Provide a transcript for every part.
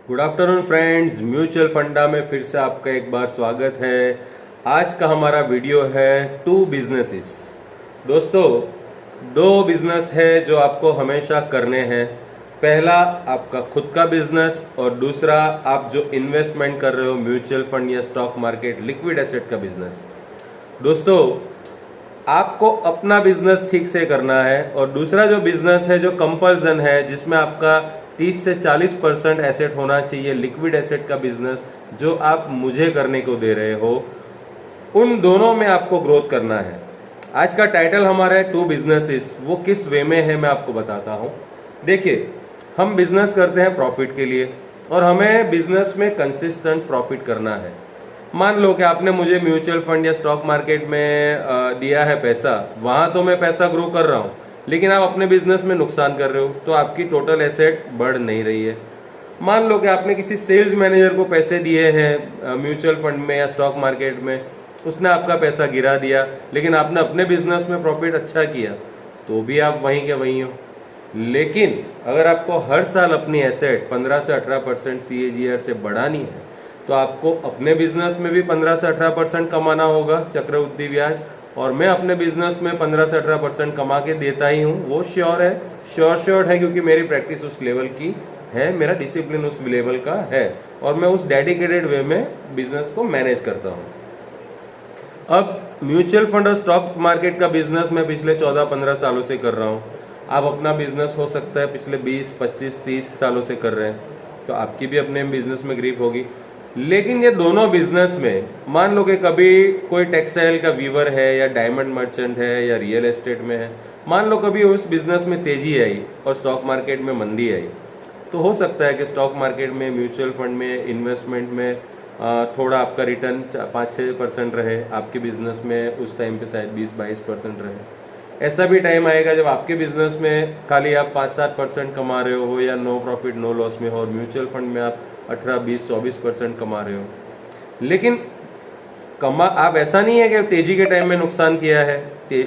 Good afternoon friends, mutual फंडा में फिर से आपका एक बार स्वागत है। आज का हमारा वीडियो है टू बिजनेसेस। दोस्तों, दो बिजनेस है जो आपको हमेशा करने हैं। पहला आपका खुद का बिजनेस और दूसरा आप जो इन्वेस्टमेंट कर रहे हो म्यूचुअल फंड या स्टॉक मार्केट लिक्विड एसेट का बिजनेस। दोस्तों, आपको अपना बिजनेस ठीक से करना है और दूसरा जो बिजनेस है जो कंपल्सन है जिसमें आपका 30 से 40% एसेट होना चाहिए, लिक्विड एसेट का बिजनेस जो आप मुझे करने को दे रहे हो, उन दोनों में आपको ग्रोथ करना है। आज का टाइटल हमारा है टू बिजनेसेस। वो किस वे में है मैं आपको बताता हूँ। देखिए, हम बिजनेस करते हैं प्रॉफिट के लिए और हमें बिजनेस में कंसिस्टेंट प्रॉफिट करना है। मान लो कि आपने मुझे म्यूचुअल फंड या स्टॉक मार्केट में दिया है पैसा, वहां तो मैं पैसा ग्रो कर रहा हूं, लेकिन आप अपने बिजनेस में नुकसान कर रहे हो तो आपकी टोटल एसेट बढ़ नहीं रही है। मान लो कि आपने किसी सेल्स मैनेजर को पैसे दिए हैं म्यूचुअल फंड में या स्टॉक मार्केट में, उसने आपका पैसा गिरा दिया, लेकिन आपने अपने बिजनेस में प्रॉफिट अच्छा किया, तो भी आप वहीं के वहीं हो। लेकिन अगर आपको हर साल अपनी एसेट 15 से 18% CAGR से बढ़ानी है तो आपको अपने बिजनेस में भी 15 से 18% कमाना होगा चक्रवृद्धि ब्याज, और मैं अपने बिजनेस में 15 से 18% कमा के देता ही हूँ। वो श्योर है, श्योर है, क्योंकि मेरी प्रैक्टिस उस लेवल की है, मेरा डिसिप्लिन उस लेवल का है और मैं उस डेडिकेटेड वे में बिजनेस को मैनेज करता हूँ। अब म्यूचुअल फंड और स्टॉक मार्केट का बिजनेस मैं पिछले 14-15 सालों से कर रहा हूँ। आप अपना बिजनेस हो सकता है पिछले 20, 25, 30 सालों से कर रहे हैं, तो आपकी भी अपने बिजनेस में ग्रिप होगी। लेकिन ये दोनों बिजनेस में मान लो कि कभी कोई टेक्सटाइल का वीवर है या डायमंड मर्चेंट है या रियल एस्टेट में है, मान लो कभी उस बिजनेस में तेजी आई और स्टॉक मार्केट में मंदी आई, तो हो सकता है कि स्टॉक मार्केट में, म्यूचुअल फंड में, इन्वेस्टमेंट में थोड़ा आपका रिटर्न 5-6% रहे, आपके बिजनेस में उस टाइम पे शायद 20-22% रहे। ऐसा भी टाइम आएगा जब आपके बिजनेस में खाली आप 5-7% कमा रहे हो या नो प्रॉफिट नो लॉस में हो, और म्यूचुअल फंड में आप 18-20-24% कमा रहे हो। लेकिन आप ऐसा नहीं है कि तेजी के टाइम में नुकसान किया है,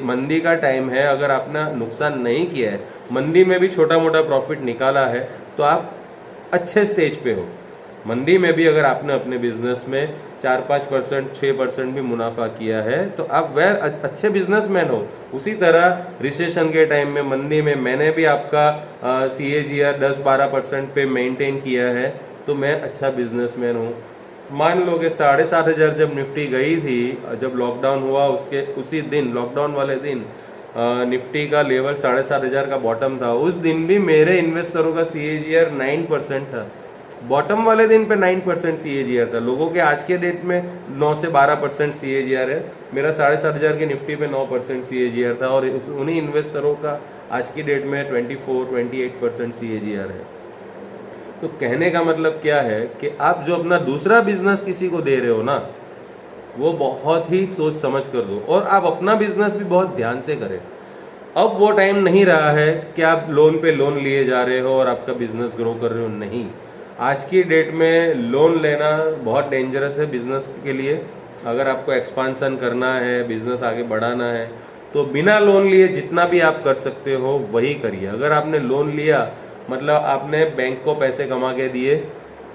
मंदी का टाइम है, अगर आपने नुकसान नहीं किया है, मंदी में भी छोटा मोटा प्रॉफिट निकाला है, तो आप अच्छे स्टेज पे हो। मंदी में भी अगर आपने अपने बिजनेस में 4-5%, 6% भी मुनाफा किया है, तो आप अच्छे बिजनेसमैन हो। उसी तरह रिसेशन के टाइम में, मंदी में मैंने भी आपका CAGR 10-12% पे मेंटेन किया है, तो मैं अच्छा बिजनेसमैन हूँ। मान लो कि 7,500 जब निफ्टी गई थी, जब लॉकडाउन हुआ उसके उसी दिन, लॉकडाउन वाले दिन निफ्टी का लेवल 7,500 का बॉटम था। उस दिन भी मेरे इन्वेस्टरों का CAGR 9% था। बॉटम वाले दिन पे 9% CAGR था। लोगों के आज के डेट में 9 से 12% CAGR है, मेरा 7,500 के निफ्टी पे 9% CAGR था, और उन्हीं इन्वेस्टरों का आज की डेट में 24-28% CAGR है। तो कहने का मतलब क्या है कि आप जो अपना दूसरा बिजनेस किसी को दे रहे हो ना, वो बहुत ही सोच समझ कर दो, और आप अपना बिजनेस भी बहुत ध्यान से करें। अब वो टाइम नहीं रहा है कि आप लोन पे लोन लिए जा रहे हो और आपका बिजनेस ग्रो कर रहे हो, नहीं। आज की डेट में लोन लेना बहुत डेंजरस है बिजनेस के लिए। अगर आपको एक्सपांसन करना है, बिजनेस आगे बढ़ाना है, तो बिना लोन लिए जितना भी आप कर सकते हो वही करिए। अगर आपने लोन लिया मतलब आपने बैंक को पैसे कमा के दिए,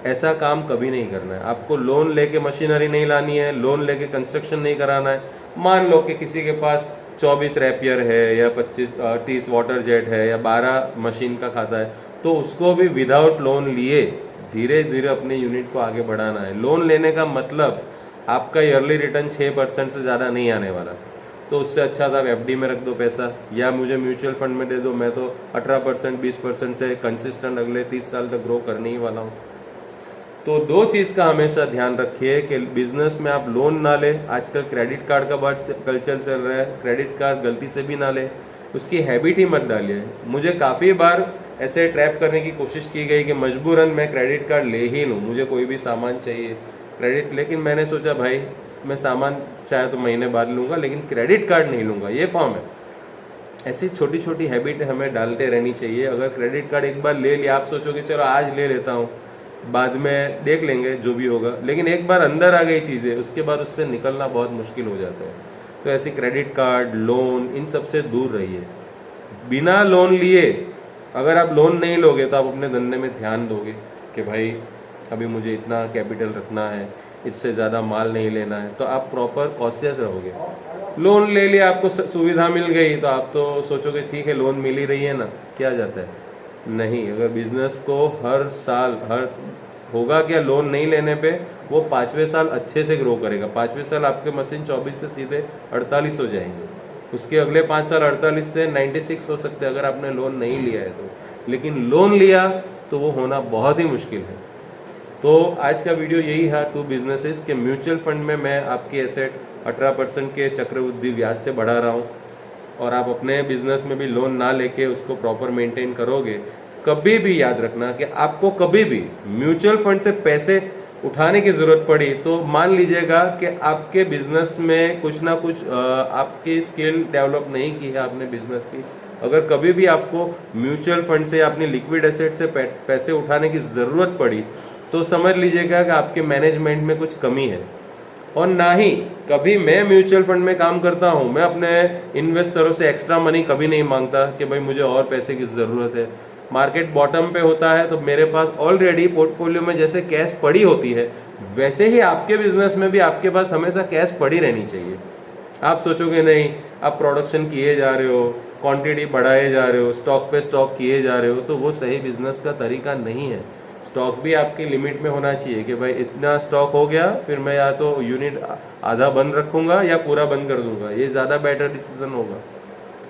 ऐसा काम कभी नहीं करना है। आपको लोन लेके मशीनरी नहीं लानी है, लोन लेके कंस्ट्रक्शन नहीं कराना है। मान लो कि किसी के पास 24 रैपियर है या 25-30 वाटर जेट है या 12 मशीन का खाता है, तो उसको भी विदाउट लोन लिए धीरे धीरे अपने यूनिट को आगे बढ़ाना है। लोन लेने का मतलब आपका ईयरली रिटर्न 6% से ज़्यादा नहीं आने वाला, तो उससे अच्छा था आप FD में रख दो पैसा, या मुझे म्यूचुअल फंड में दे दो, मैं तो 18% 20% से कंसिस्टेंट अगले 30 साल तक ग्रो करने ही वाला हूँ। तो दो चीज़ का हमेशा ध्यान रखिए कि बिजनेस में आप लोन ना ले। आजकल क्रेडिट कार्ड का बहुत कल्चर चल रहा है, क्रेडिट कार्ड गलती से भी ना ले, उसकी हैबिट ही मत डालिए। मुझे काफ़ी बार ऐसे ट्रैप करने की कोशिश की गई कि मजबूरन मैं क्रेडिट कार्ड ले ही लूँ, मुझे कोई भी सामान चाहिए क्रेडिट, लेकिन मैंने सोचा भाई मैं सामान चाहे तो महीने बाद लूँगा, लेकिन क्रेडिट कार्ड नहीं लूँगा, ये फॉर्म है। ऐसी छोटी छोटी हैबिट हमें डालते रहनी चाहिए। अगर क्रेडिट कार्ड एक बार ले लिया, आप सोचोगे चलो आज ले लेता हूँ, बाद में देख लेंगे जो भी होगा, लेकिन एक बार अंदर आ गई चीज़ें, उसके बाद उससे निकलना बहुत मुश्किल हो जाता है। तो ऐसी क्रेडिट कार्ड, लोन, इन सब से दूर रहिए। बिना लोन लिए, अगर आप लोन नहीं लोगे तो आप अपने धंधे में ध्यान दोगे कि भाई अभी मुझे इतना कैपिटल रखना है, इससे ज़्यादा माल नहीं लेना है, तो आप प्रॉपर कॉशियस रहोगे। लोन ले लिया, आपको सुविधा मिल गई तो आप तो सोचोगे ठीक है लोन मिल ही रही है ना, क्या जाता है। नहीं, अगर बिजनेस को हर साल होगा क्या, लोन नहीं लेने पे वो 5वें साल अच्छे से ग्रो करेगा। 5वें साल आपके मशीन 24 से सीधे 48 हो जाएंगे, उसके अगले 5 साल 48 से 96 हो सकते हैं अगर आपने लोन नहीं लिया है तो। लेकिन लोन लिया तो वो होना बहुत ही मुश्किल है। तो आज का वीडियो यही है, 2 बिजनेसेस के म्यूचुअल फंड में मैं आपकी एसेट 18% के चक्रवृद्धि ब्याज से बढ़ा रहा हूँ, और आप अपने बिजनेस में भी लोन ना लेके उसको प्रॉपर मेंटेन करोगे। कभी भी याद रखना कि आपको कभी भी म्यूचुअल फंड से पैसे उठाने की जरूरत पड़ी तो मान लीजिएगा कि आपके बिजनेस में कुछ ना कुछ आपकी स्किल डेवलप नहीं की है आपने बिजनेस की। अगर कभी भी आपको म्यूचुअल फंड से अपनी लिक्विड एसेट से पैसे उठाने की जरूरत पड़ी तो समझ लीजिएगा कि आपके मैनेजमेंट में कुछ कमी है। और ना ही कभी मैं म्यूचुअल फंड में काम करता हूं, मैं अपने इन्वेस्टरों से एक्स्ट्रा मनी कभी नहीं मांगता कि भाई मुझे और पैसे की ज़रूरत है। मार्केट बॉटम पे होता है तो मेरे पास ऑलरेडी पोर्टफोलियो में जैसे कैश पड़ी होती है, वैसे ही आपके बिजनेस में भी आपके पास हमेशा कैश पड़ी रहनी चाहिए। आप सोचोगे नहीं, आप प्रोडक्शन किए जा रहे हो, क्वांटिटी बढ़ाए जा रहे हो, स्टॉक पे स्टॉक किए जा रहे हो, तो वो सही बिजनेस का तरीका नहीं है। स्टॉक भी आपकी लिमिट में होना चाहिए कि भाई इतना स्टॉक हो गया, फिर मैं या तो यूनिट आधा बंद रखूंगा या पूरा बंद कर दूंगा, ये ज़्यादा बेटर डिसीजन होगा।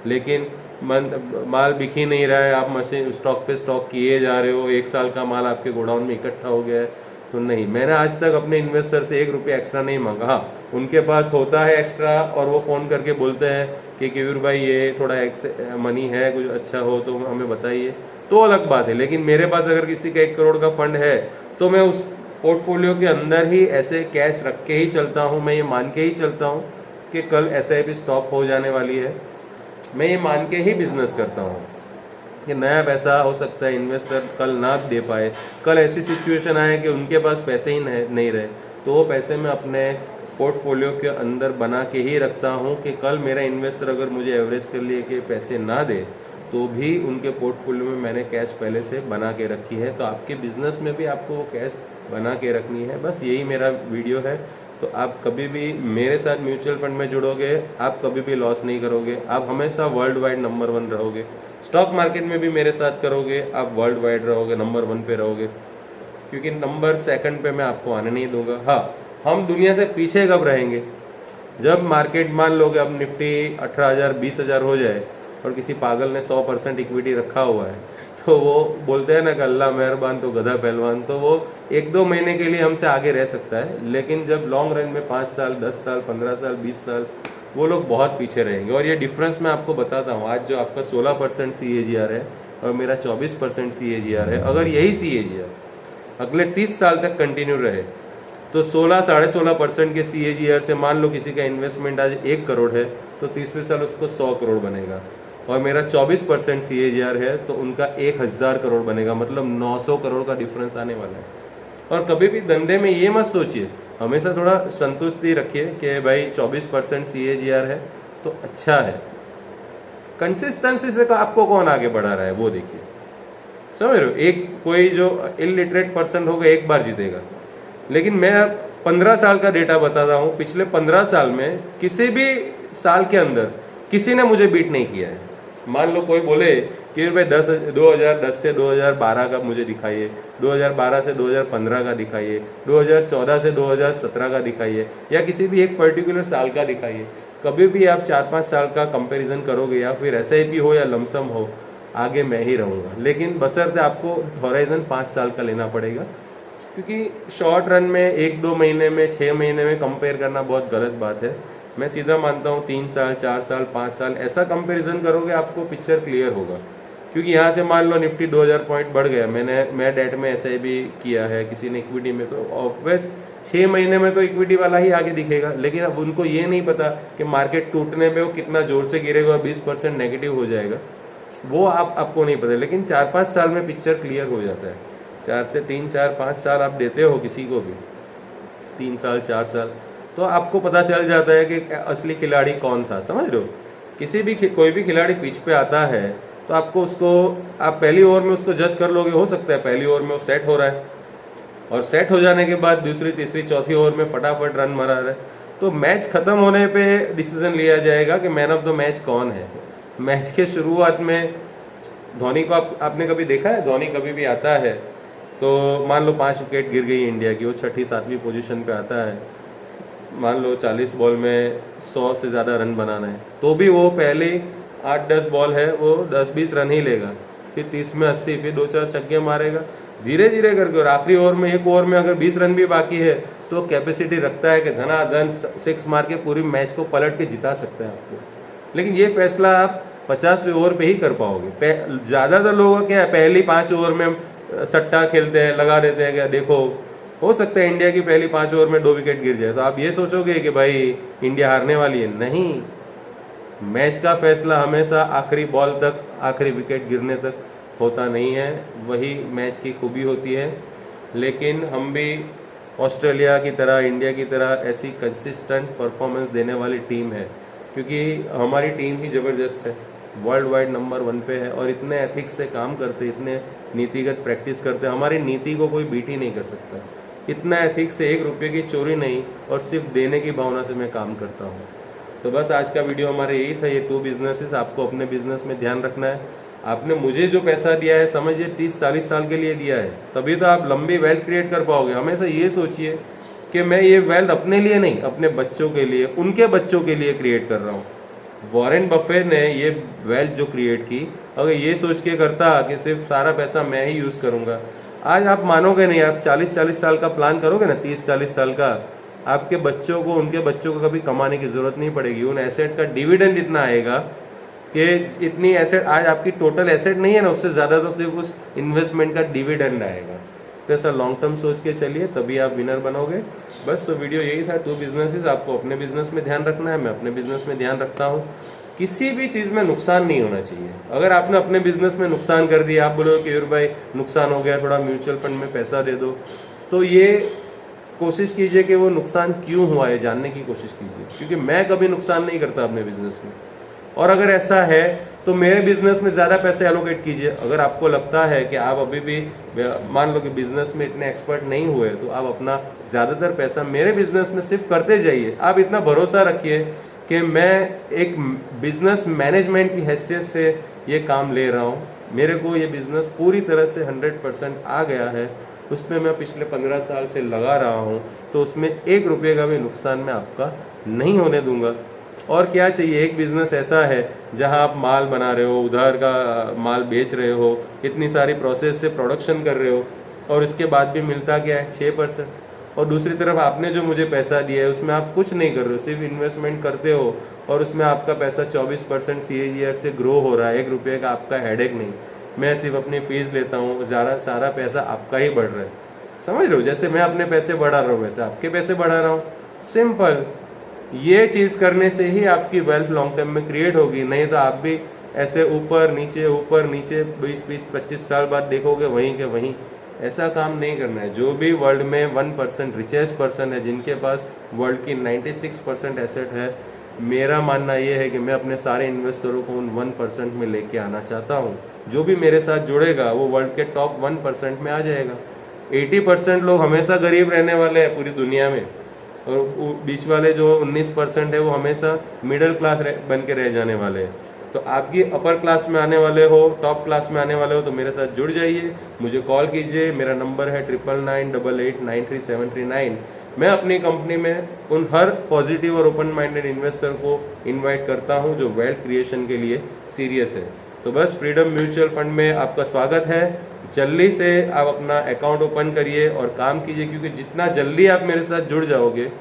लेकिन माल बिक ही नहीं रहा है, आप मशीन स्टॉक पे स्टॉक किए जा रहे हो, 1 साल का माल आपके गोडाउन में इकट्ठा हो गया है, तो नहीं। मैंने आज तक अपने इन्वेस्टर से 1 रुपया एक्स्ट्रा नहीं मांगा। हाँ, उनके पास होता है एक्स्ट्रा और वो फ़ोन करके बोलते हैं कि किवीर भाई ये थोड़ा मनी है, कुछ अच्छा हो तो हमें बताइए, तो अलग बात है। लेकिन मेरे पास अगर किसी का 1 करोड़ का फंड है तो मैं उस पोर्टफोलियो के अंदर ही ऐसे कैश रख के ही चलता हूँ। मैं ये मान के ही चलता हूँ कि कल SIP स्टॉप हो जाने वाली है, मैं ये मान के ही बिजनेस करता हूँ कि नया पैसा हो सकता है इन्वेस्टर कल ना दे पाए, कल ऐसी सिचुएशन आए कि उनके पास पैसे ही नहीं रहे, तो वो पैसे मैं अपने पोर्टफोलियो के अंदर बना के ही रखता हूँ कि कल मेरा इन्वेस्टर अगर मुझे एवरेज कर लिए कि पैसे ना दे तो भी उनके पोर्टफोलियो में मैंने कैश पहले से बना के रखी है। तो आपके बिजनेस में भी आपको वो कैश बना के रखनी है। बस यही मेरा वीडियो है। तो आप कभी भी मेरे साथ म्यूचुअल फंड में जुड़ोगे, आप कभी भी लॉस नहीं करोगे, आप हमेशा वर्ल्ड वाइड नंबर 1 रहोगे। स्टॉक मार्केट में भी मेरे साथ करोगे, आप वर्ल्ड वाइड रहोगे, नंबर 1 पे रहोगे, क्योंकि नंबर 2 पे मैं आपको आने नहीं दूंगा। हाँ, हम दुनिया से पीछे कब रहेंगे, जब मार्केट मान लोगे अब निफ्टी 18,000 20,000 हो जाए और किसी पागल ने 100% इक्विटी रखा हुआ है, तो वो बोलते हैं ना कि अल्लाह मेहरबान तो गधा पहलवान, तो वो 1-2 महीने के लिए हमसे आगे रह सकता है। लेकिन जब लॉन्ग रन में 5 साल 10 साल 15 साल 20 साल वो लोग बहुत पीछे रहेंगे। और ये डिफरेंस मैं आपको बताता हूँ। आज जो आपका 16% CAGR है और मेरा 24% CAGR है, अगर यही CAGR अगले 30 साल तक कंटिन्यू रहे तो 16-16.5% के CAGR से मान लो किसी का इन्वेस्टमेंट आज 1 करोड़ है तो 30वें साल उसको 100 करोड़ बनेगा, और मेरा 24% CAGR है तो उनका 1000 करोड़ बनेगा, मतलब 900 करोड़ का डिफरेंस आने वाला है। और कभी भी धंधे में ये मत सोचिए, हमेशा थोड़ा संतुष्टि रखिए कि भाई 24% CAGR है तो अच्छा है। कंसिस्टेंसी से आपको कौन आगे बढ़ा रहा है वो देखिए, समझ रहे हो। एक कोई जो इलिटरेट पर्सन होगा 1 बार जीतेगा, लेकिन मैं 15 साल का डेटा बताता हूँ। पिछले 15 साल में किसी भी साल के अंदर किसी ने मुझे बीट नहीं किया है। मान लो कोई बोले कि भाई 2010 से 2012 का मुझे दिखाइए, 2012 से 2015 का दिखाइए, 2014 से 2017 का दिखाइए, या किसी भी एक पर्टिकुलर साल का दिखाइए। कभी भी आप 4-5 साल का कंपैरिजन करोगे या फिर SIP हो या लमसम हो, आगे मैं ही रहूँगा। लेकिन बशर्ते आपको हॉराइजन 5 साल का लेना पड़ेगा, क्योंकि शॉर्ट रन में 1-2 महीने में 6 महीने में कंपेयर करना बहुत गलत बात है। मैं सीधा मानता हूँ 3 साल 4 साल 5 साल ऐसा कंपैरिजन करोगे आपको पिक्चर क्लियर होगा। क्योंकि यहाँ से मान लो निफ्टी 2000 पॉइंट बढ़ गया, मैं डेट में SIP किया है, किसी ने इक्विटी में, तो ऑब्वियस 6 महीने में तो इक्विटी वाला ही आगे दिखेगा। लेकिन अब उनको ये नहीं पता कि मार्केट टूटने में वो कितना जोर से गिरेगा, 20% नेगेटिव हो जाएगा, वो आपको नहीं पता। लेकिन 4-5 साल में पिक्चर क्लियर हो जाता है। 4 से 3 4 5 साल आप देते हो किसी को भी, 3 साल 4 साल, तो आपको पता चल जाता है कि असली खिलाड़ी कौन था। समझ रहे हो, किसी भी कोई भी खिलाड़ी पिच पे आता है तो आपको उसको आप पहली ओवर में उसको जज कर लोगे। हो सकता है पहली ओवर में वो सेट हो रहा है और सेट हो जाने के बाद दूसरी तीसरी चौथी ओवर में फटाफट रन मारा रहे, तो मैच खत्म होने पे डिसीजन लिया जाएगा कि मैन ऑफ द मैच कौन है। मैच के शुरुआत में धोनी को आपने कभी देखा है? धोनी कभी भी आता है तो मान लो 5 विकेट गिर गई इंडिया की, वो छठी सातवीं पोजीशन पे आता है, मान लो 40 बॉल में 100 से ज़्यादा रन बनाना है, तो भी वो पहले 8-10 बॉल है वो 10-20 रन ही लेगा, फिर 30 में 80, फिर 2-4 छक्के मारेगा धीरे धीरे करके, और आखिरी ओवर में एक ओवर में अगर 20 रन भी बाकी है तो कैपेसिटी रखता है कि धनाधन 6 मार के पूरी मैच को पलट के जिता सकता है आपको। लेकिन ये फैसला आप 50वें ओवर पे ही कर पाओगे। ज़्यादातर लोगों का क्या है, पहली 5 ओवर में सट्टा खेलते हैं, लगा देते हैं, क्या देखो हो सकता है इंडिया की पहली 5 ओवर में 2 विकेट गिर जाए, तो आप ये सोचोगे कि भाई इंडिया हारने वाली है। नहीं, मैच का फैसला हमेशा आखिरी बॉल तक, आखिरी विकेट गिरने तक होता नहीं है, वही मैच की खूबी होती है। लेकिन हम भी ऑस्ट्रेलिया की तरह, इंडिया की तरह ऐसी कंसिस्टेंट परफॉर्मेंस देने वाली टीम है, क्योंकि हमारी टीम ही ज़बरदस्त है, वर्ल्ड वाइड नंबर 1 पे है, और इतने एथिक्स से काम करते, इतने नीतिगत प्रैक्टिस करते, हमारी नीति को कोई बीट ही नहीं कर सकता। इतना एथिक्स से 1 रुपये की चोरी नहीं, और सिर्फ देने की भावना से मैं काम करता हूँ। तो बस आज का वीडियो हमारे यही था, ये 2 बिजनेसेस आपको अपने बिजनेस में ध्यान रखना है। आपने मुझे जो पैसा दिया है, समझिए 30-40 साल के लिए दिया है, तभी तो आप लंबी वेल्थ क्रिएट कर पाओगे। हमेशा ये सोचिए कि मैं ये वेल्थ अपने लिए नहीं, अपने बच्चों के लिए, उनके बच्चों के लिए क्रिएट कर रहा हूँ। वॉरेन बफे ने ये वेल्थ जो क्रिएट की, अगर ये सोच के करता कि सिर्फ सारा पैसा मैं ही यूज़ करूँगा, आज आप मानोगे नहीं, आप 40-40 साल का प्लान करोगे ना, 30-40 साल का, आपके बच्चों को, उनके बच्चों को कभी कमाने की ज़रूरत नहीं पड़ेगी। उन एसेट का डिविडेंड इतना आएगा कि इतनी एसेट आज आपकी टोटल एसेट नहीं है ना, उससे ज़्यादा तो सिर्फ उस इन्वेस्टमेंट का डिविडेंड आएगा। तो ऐसा लॉन्ग टर्म सोच के चलिए, तभी आप विनर बनोगे। बस तो वीडियो यही था, 2 बिजनेसेस, आपको अपने बिजनेस में ध्यान रखना है, मैं अपने बिजनेस में ध्यान रखता हूँ। किसी भी चीज़ में नुकसान नहीं होना चाहिए। अगर आपने अपने बिजनेस में नुकसान कर दिया, आप बोलोगे कि भाई नुकसान हो गया, थोड़ा म्यूचुअल फंड में पैसा दे दो, तो ये कोशिश कीजिए कि वो नुकसान क्यों हुआ है जानने की कोशिश कीजिए, क्योंकि मैं कभी नुकसान नहीं करता अपने बिजनेस में। और अगर ऐसा है तो मेरे बिजनेस में ज़्यादा पैसे एलोकेट कीजिए। अगर आपको लगता है कि आप अभी भी, मान लो कि बिजनेस में इतने एक्सपर्ट नहीं हुए, तो आप अपना ज़्यादातर पैसा मेरे बिजनेस में सिर्फ करते जाइए। आप इतना भरोसा रखिए कि मैं एक बिजनेस मैनेजमेंट की हैसियत से ये काम ले रहा हूँ, मेरे को ये बिजनेस पूरी तरह से 100% आ गया है, उसमें मैं पिछले 15 साल से लगा रहा हूँ, तो उसमें 1 रुपये का भी नुकसान मैं आपका नहीं होने दूंगा। और क्या चाहिए, एक बिजनेस ऐसा है जहां आप माल बना रहे हो, उधार का माल बेच रहे हो, इतनी सारी प्रोसेस से प्रोडक्शन कर रहे हो, और इसके बाद भी मिलता क्या है, 6%। और दूसरी तरफ आपने जो मुझे पैसा दिया है उसमें आप कुछ नहीं कर रहे हो, सिर्फ इन्वेस्टमेंट करते हो, और उसमें आपका पैसा 24% CAGR से ग्रो हो रहा है। 1 रुपये का आपका हेडेक नहीं, मैं सिर्फ अपनी फीस लेता हूँ, सारा पैसा आपका ही बढ़ रहा है। समझ रहे हो, जैसे मैं अपने पैसे बढ़ा रहा हूँ वैसे आपके पैसे बढ़ा रहा हूँ। सिंपल, ये चीज़ करने से ही आपकी वेल्थ लॉन्ग टर्म में क्रिएट होगी। नहीं तो आप भी ऐसे ऊपर नीचे 20-25 साल बाद देखोगे वहीं के वहीं। ऐसा काम नहीं करना है। जो भी वर्ल्ड में 1% रिचेस्ट पर्सन है, जिनके पास वर्ल्ड की 96% एसेट है, मेरा मानना ये है कि मैं अपने सारे इन्वेस्टरों को उन 1% में लेके आना चाहता हूँ। जो भी मेरे साथ जुड़ेगा वो वर्ल्ड के टॉप 1% में आ जाएगा। 80% लोग हमेशा गरीब रहने वाले हैं पूरी दुनिया में, और बीच वाले जो 19% है वो हमेशा मिडिल क्लास बन के रह जाने वाले हैं। तो आपकी अपर क्लास में आने वाले हो, टॉप क्लास में आने वाले हो, तो मेरे साथ जुड़ जाइए, मुझे कॉल कीजिए। मेरा नंबर है 9998893739। मैं अपनी कंपनी में उन हर पॉजिटिव और ओपन माइंडेड इन्वेस्टर को इनवाइट करता हूं जो वेल्थ क्रिएशन के लिए सीरियस है। तो बस फ्रीडम म्यूचुअल फंड में आपका स्वागत है। जल्दी से आप अपना अकाउंट ओपन करिए और काम कीजिए, क्योंकि जितना जल्दी आप मेरे साथ जुड़ जाओगे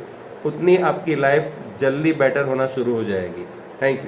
उतनी आपकी लाइफ जल्दी बेटर होना शुरू हो जाएगी। Thank you.